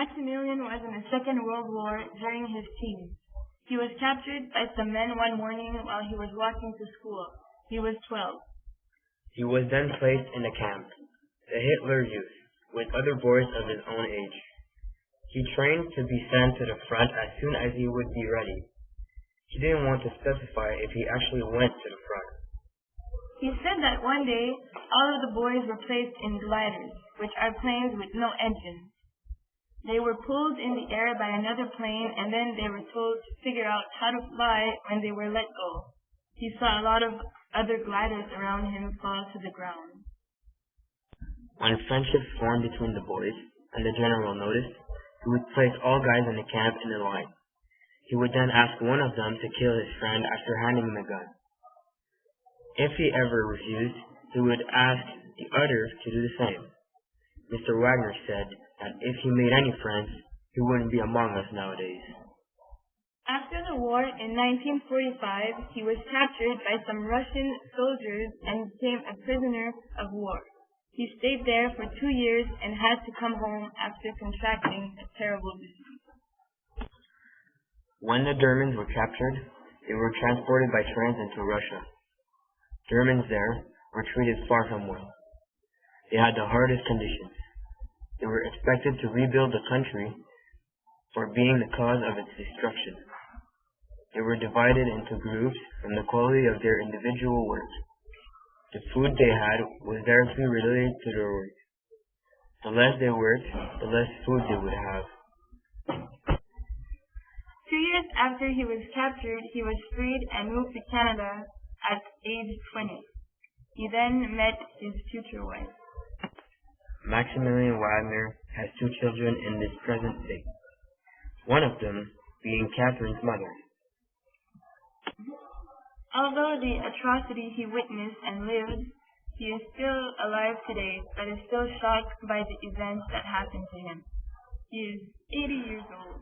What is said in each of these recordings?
Maximilian was in the Second World War during his teens. He was captured by some men one morning while he was walking to school. He was 12. He was then placed in a camp, the Hitler Youth, with other boys of his own age. He trained to be sent to the front as soon as he would be ready. He didn't want to specify if he actually went to the front. He said that one day, all of the boys were placed in gliders, which are planes with no engines. They were pulled in the air by another plane, and then they were told to figure out how to fly when they were let go. He saw a lot of other gliders around him fall to the ground. When friendship formed between the boys, and the general noticed, he would place all guys in the camp in a line. He would then ask one of them to kill his friend after handing him a gun. If he ever refused, he would ask the others to do the same. Mr. Wagner said that if he made any friends, he wouldn't be among us nowadays. After the war in 1945, he was captured by some Russian soldiers and became a prisoner of war. He stayed there for 2 years and had to come home after contracting a terrible disease. When the Germans were captured, they were transported by trains into Russia. Germans there were treated far from well. They had the hardest conditions. They were expected to rebuild the country for being the cause of its destruction. They were divided into groups from the quality of their individual work. The food they had was directly related to their work. The less they worked, the less food they would have. 2 years after he was captured, he was freed and moved to Canada at age 20. He then met his future wife. Maximilian Wagner has 2 children in this present state, one of them being Catherine's mother. Although the atrocity he witnessed and lived, he is still alive today, but is still shocked by the events that happened to him. He is 80 years old.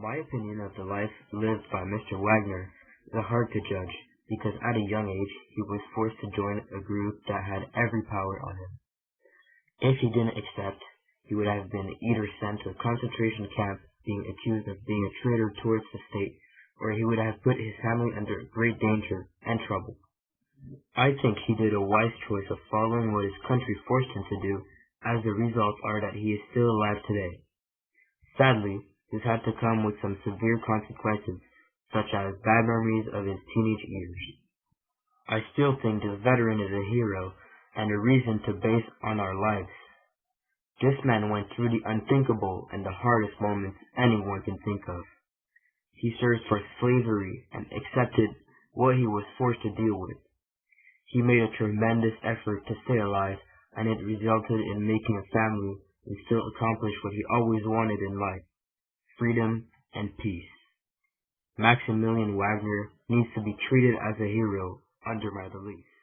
My opinion of the life lived by Mr. Wagner is hard to judge, because at a young age he was forced to join a group that had every power on him. If he didn't accept, he would have been either sent to a concentration camp being accused of being a traitor towards the state, or he would have put his family under great danger and trouble. I think he did a wise choice of following what his country forced him to do, as the results are that he is still alive today. Sadly, this had to come with some severe consequences, such as bad memories of his teenage years. I still think this veteran is a hero and a reason to base on our lives. This man went through the unthinkable and the hardest moments anyone can think of. He served for slavery and accepted what he was forced to deal with. He made a tremendous effort to stay alive, and it resulted in making a family and still accomplish what he always wanted in life: freedom and peace. Maximilian Wagner needs to be treated as a hero under my beliefs.